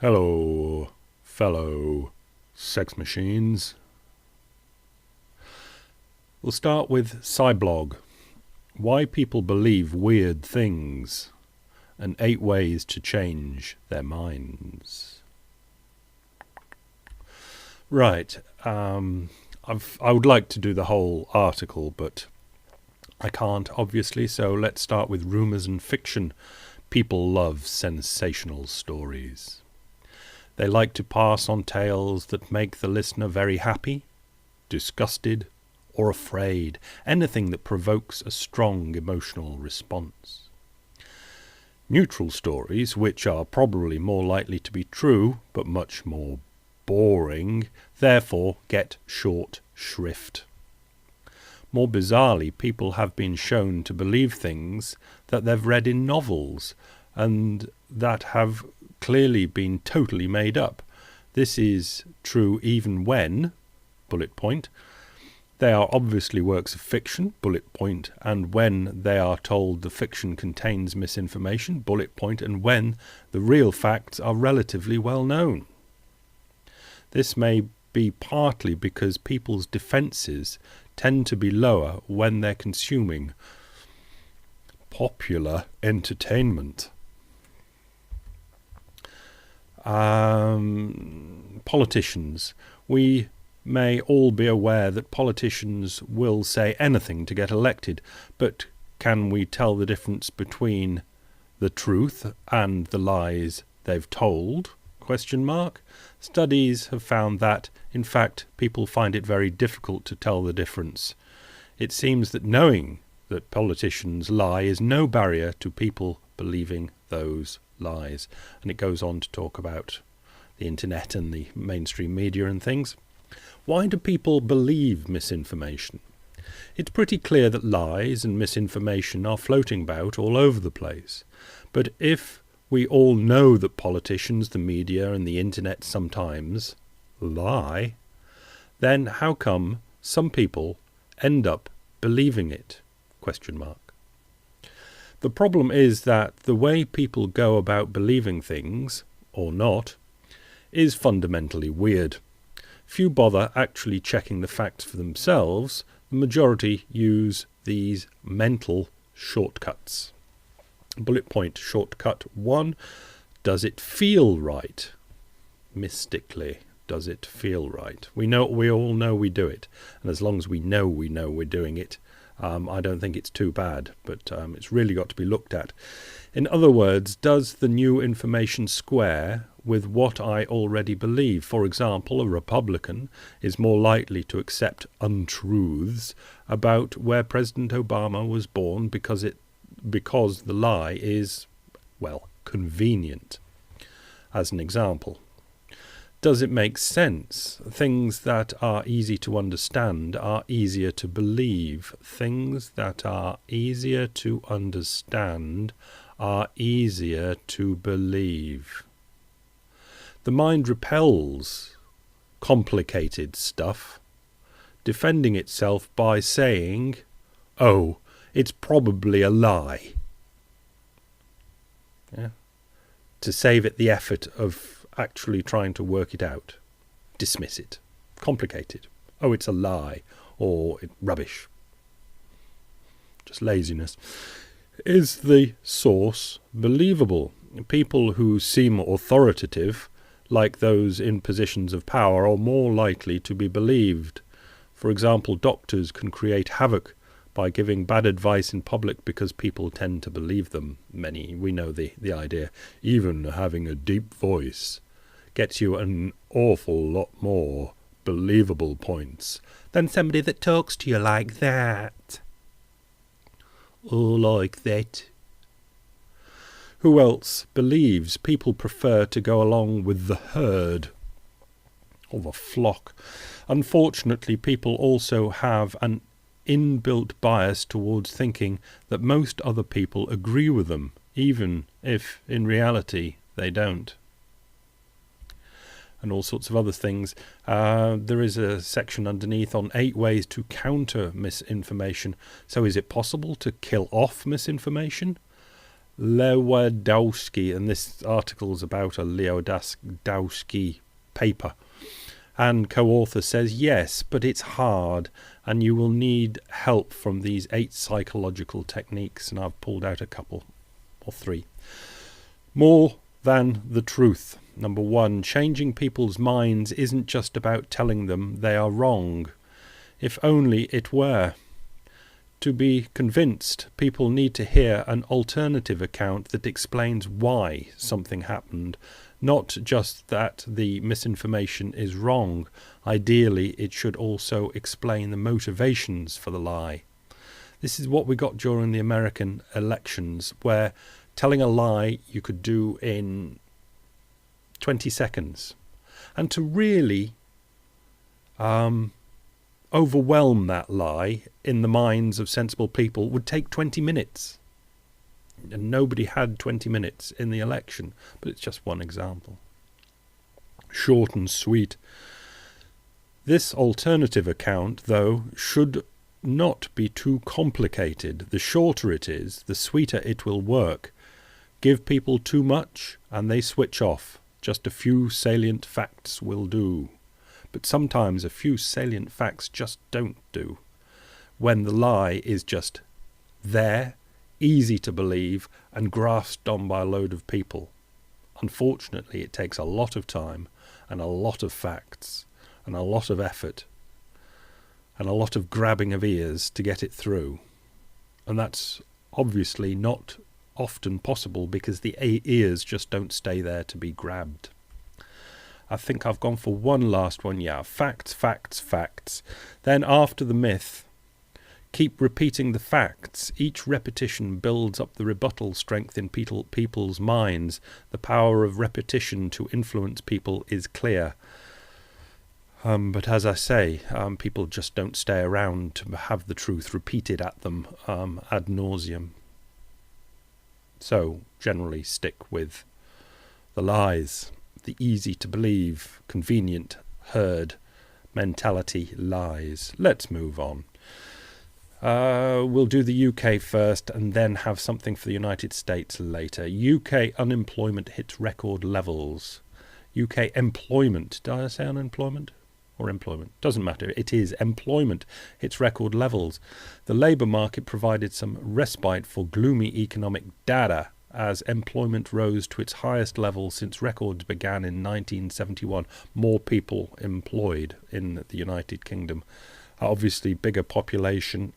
Hello, fellow sex machines. We'll start with Cyblog. Why people believe weird things and 8 ways to change their minds. Right, I would like to do the whole article, but I can't, obviously, so let's start with rumours and fiction. People love sensational stories. They like to pass on tales that make the listener very happy, disgusted, or afraid, anything that provokes a strong emotional response. Neutral stories, which are probably more likely to be true, but much more boring, therefore get short shrift. More bizarrely, people have been shown to believe things that they've read in novels, and that have clearly been totally made up. This is true even when, bullet point, they are obviously works of fiction, bullet point, and when they are told the fiction contains misinformation, bullet point, and when the real facts are relatively well known. This may be partly because people's defences tend to be lower when they're consuming popular entertainment. Politicians. We may all be aware that politicians will say anything to get elected, but can we tell the difference between the truth and the lies they've told? ? Studies have found that, in fact, people find it very difficult to tell the difference. It seems that knowing that politicians lie is no barrier to people believing those lies. And it goes on to talk about the internet and the mainstream media and things. Why do people believe misinformation? It's pretty clear that lies and misinformation are floating about all over the place. But if we all know that politicians, the media and the internet sometimes lie, then how come some people end up believing it? ? The problem is that the way people go about believing things, or not, is fundamentally weird. Few bother actually checking the facts for themselves. The majority use these mental shortcuts. Bullet point shortcut 1. Does it feel right? Mystically, does it feel right? We all know we do it. And as long as we know we're doing it, I don't think it's too bad, but it's really got to be looked at. In other words, does the new information square with what I already believe? For example, a Republican is more likely to accept untruths about where President Obama was born because the lie is, well, convenient. As an example. Does it make sense? Things that are easy to understand are easier to believe. Things that are easier to understand are easier to believe. The mind repels complicated stuff, defending itself by saying, "Oh, it's probably a lie." Yeah. To save it the effort of actually trying to work it out. Dismiss it. Complicated. Oh, it's a lie. Or rubbish. Just laziness. Is the source believable? People who seem authoritative, like those in positions of power, are more likely to be believed. For example, doctors can create havoc by giving bad advice in public because people tend to believe them. We know the idea. Even having a deep voice gets you an awful lot more believable points than somebody that talks to you like that. Or like that. Who else believes people prefer to go along with the herd or the flock? Unfortunately, people also have an inbuilt bias towards thinking that most other people agree with them, even if in reality they don't. And all sorts of other things. There is a section underneath on 8 ways to counter misinformation. So is it possible to kill off misinformation? Lewandowski, and this article is about a Lewandowski paper. And co-author says, yes, but it's hard, and you will need help from these 8 psychological techniques, and I've pulled out a couple, or 3. More than the truth. Number 1, changing people's minds isn't just about telling them they are wrong. If only it were. To be convinced, people need to hear an alternative account that explains why something happened, not just that the misinformation is wrong. Ideally, it should also explain the motivations for the lie. This is what we got during the American elections, where telling a lie you could do in 20 seconds. And to really overwhelm that lie in the minds of sensible people would take 20 minutes. And nobody had 20 minutes in the election, but it's just one example. Short and sweet. This alternative account, though, should not be too complicated. The shorter it is, the sweeter it will work. Give people too much and they switch off. Just a few salient facts will do. But sometimes a few salient facts just don't do. When the lie is just there, easy to believe, and grasped on by a load of people. Unfortunately, it takes a lot of time and a lot of facts and a lot of effort and a lot of grabbing of ears to get it through. And that's obviously not often possible because the ears just don't stay there to be grabbed. I think I've gone for one last one. Yeah, facts, facts, facts. Then after the myth, keep repeating the facts. Each repetition builds up the rebuttal strength in people's minds. The power of repetition to influence people is clear. But as I say, people just don't stay around to have the truth repeated at them ad nauseum. So generally stick with the lies, the easy to believe, convenient, herd mentality lies. Let's move on. We'll do the UK first and then have something for the United States later. UK unemployment hits record levels. UK employment, did I say unemployment? Or employment? Doesn't matter. It is employment. Hits record levels. The labour market provided some respite for gloomy economic data as employment rose to its highest level since records began in 1971. More people employed in the United Kingdom. Obviously, bigger population.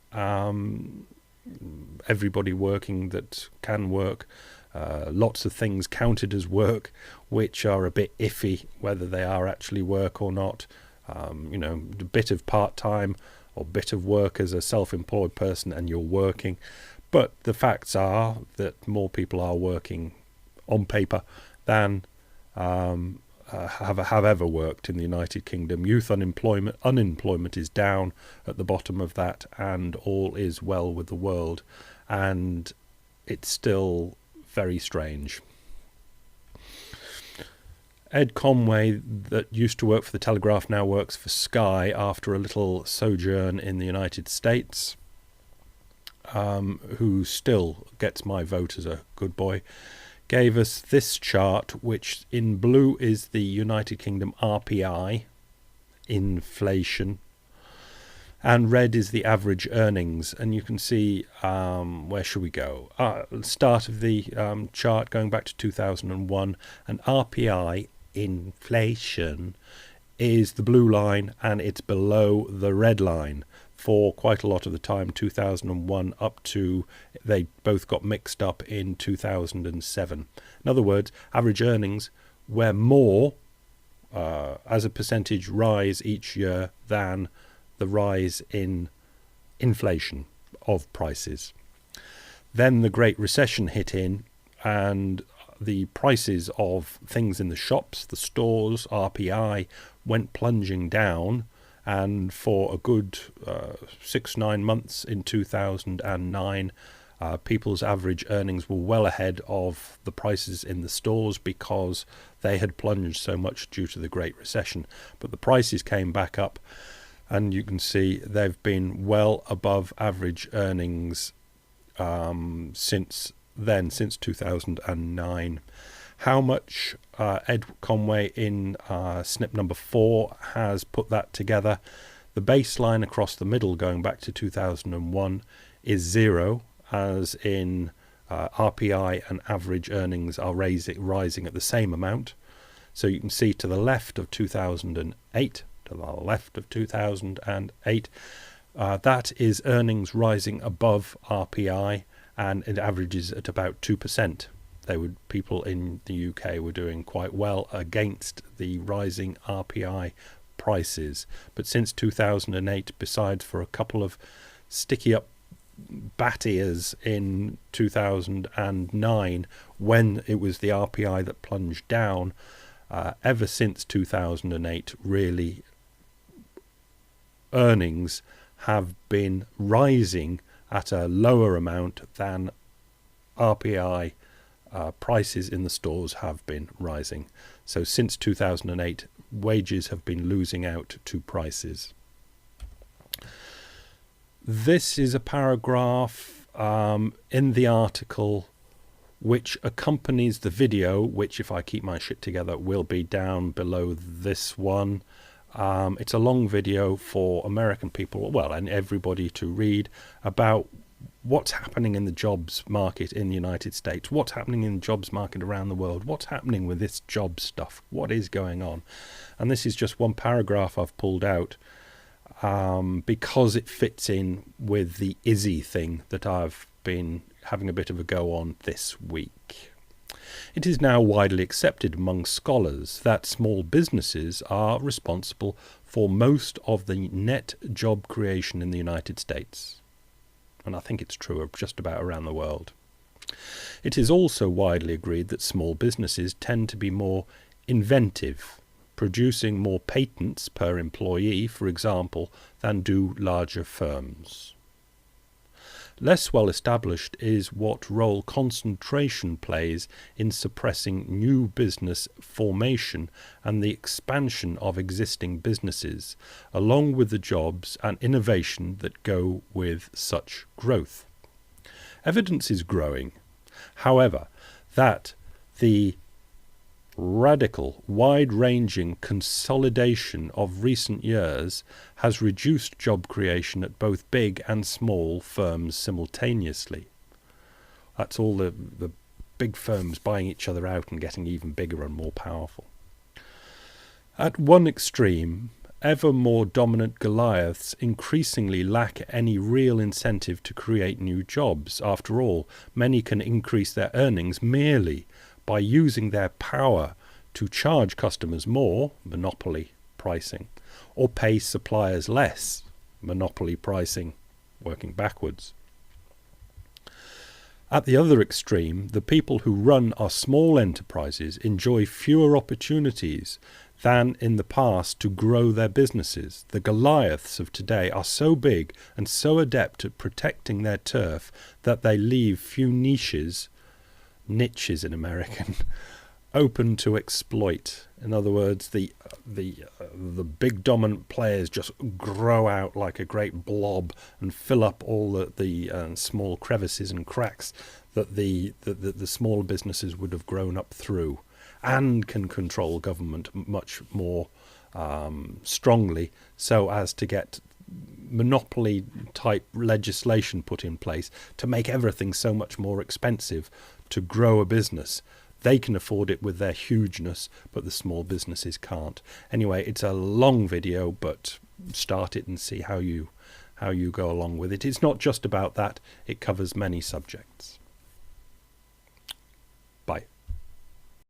Everybody working that can work. Lots of things counted as work, which are a bit iffy whether they are actually work or not. A bit of part-time or bit of work as a self-employed person and you're working. But the facts are that more people are working on paper than have ever worked in the United Kingdom. Youth unemployment is down at the bottom of that, and all is well with the world. And it's still very strange. Ed Conway, that used to work for the Telegraph, now works for Sky after a little sojourn in the United States, who still gets my vote as a good boy, gave us this chart, which in blue is the United Kingdom RPI, inflation, and red is the average earnings. And you can see, where should we go? Start of the chart going back to 2001, and RPI, inflation, is the blue line and it's below the red line for quite a lot of the time, 2001 up to, they both got mixed up in 2007. In other words, average earnings were more as a percentage rise each year than the rise in inflation of prices. Then the Great Recession hit in, and the prices of things in the shops, the stores, RPI, went plunging down, and for a good 6-9 months in 2009, people's average earnings were well ahead of the prices in the stores because they had plunged so much due to the Great Recession. But the prices came back up, and you can see they've been well above average earnings since then since 2009. How much Ed Conway in snip number 4 has put that together. The baseline across the middle going back to 2001 is 0, as in RPI and average earnings are rising at the same amount. So you can see to the left of 2008, that is earnings rising above RPI, and it averages at about 2%. People in the UK were doing quite well against the rising RPI prices. But since 2008, besides for a couple of sticky up bat ears in 2009, when it was the RPI that plunged down, ever since 2008, really, earnings have been rising at a lower amount than RPI prices in the stores have been rising. So since 2008, wages have been losing out to prices. This is a paragraph in the article which accompanies the video, which, if I keep my shit together, will be down below this one. It's a long video for American people, well, and everybody to read about what's happening in the jobs market in the United States, what's happening in the jobs market around the world, what's happening with this job stuff, what is going on. And this is just one paragraph I've pulled out because it fits in with the ISI thing that I've been having a bit of a go on this week. It is now widely accepted among scholars that small businesses are responsible for most of the net job creation in the United States. And I think it's true of just about around the world. It is also widely agreed that small businesses tend to be more inventive, producing more patents per employee, for example, than do larger firms. Less well established is what role concentration plays in suppressing new business formation and the expansion of existing businesses, along with the jobs and innovation that go with such growth. Evidence is growing, however, that the radical, wide-ranging consolidation of recent years has reduced job creation at both big and small firms simultaneously. That's all the big firms buying each other out and getting even bigger and more powerful. At one extreme, ever more dominant Goliaths increasingly lack any real incentive to create new jobs. After all, many can increase their earnings merely by using their power to charge customers more, monopoly pricing, or pay suppliers less, monopoly pricing, working backwards. At the other extreme, the people who run our small enterprises enjoy fewer opportunities than in the past to grow their businesses. The Goliaths of today are so big and so adept at protecting their turf that they leave few niches in American, open to exploit. In other words, the big dominant players just grow out like a great blob and fill up all the small crevices and cracks that the smaller businesses would have grown up through, and can control government much more strongly so as to get monopoly type legislation put in place to make everything so much more expensive to grow a business. They can afford it with their hugeness, but the small businesses can't. Anyway, it's a long video, but start it and see how you go along with it. It's not just about that. It covers many subjects. Bye.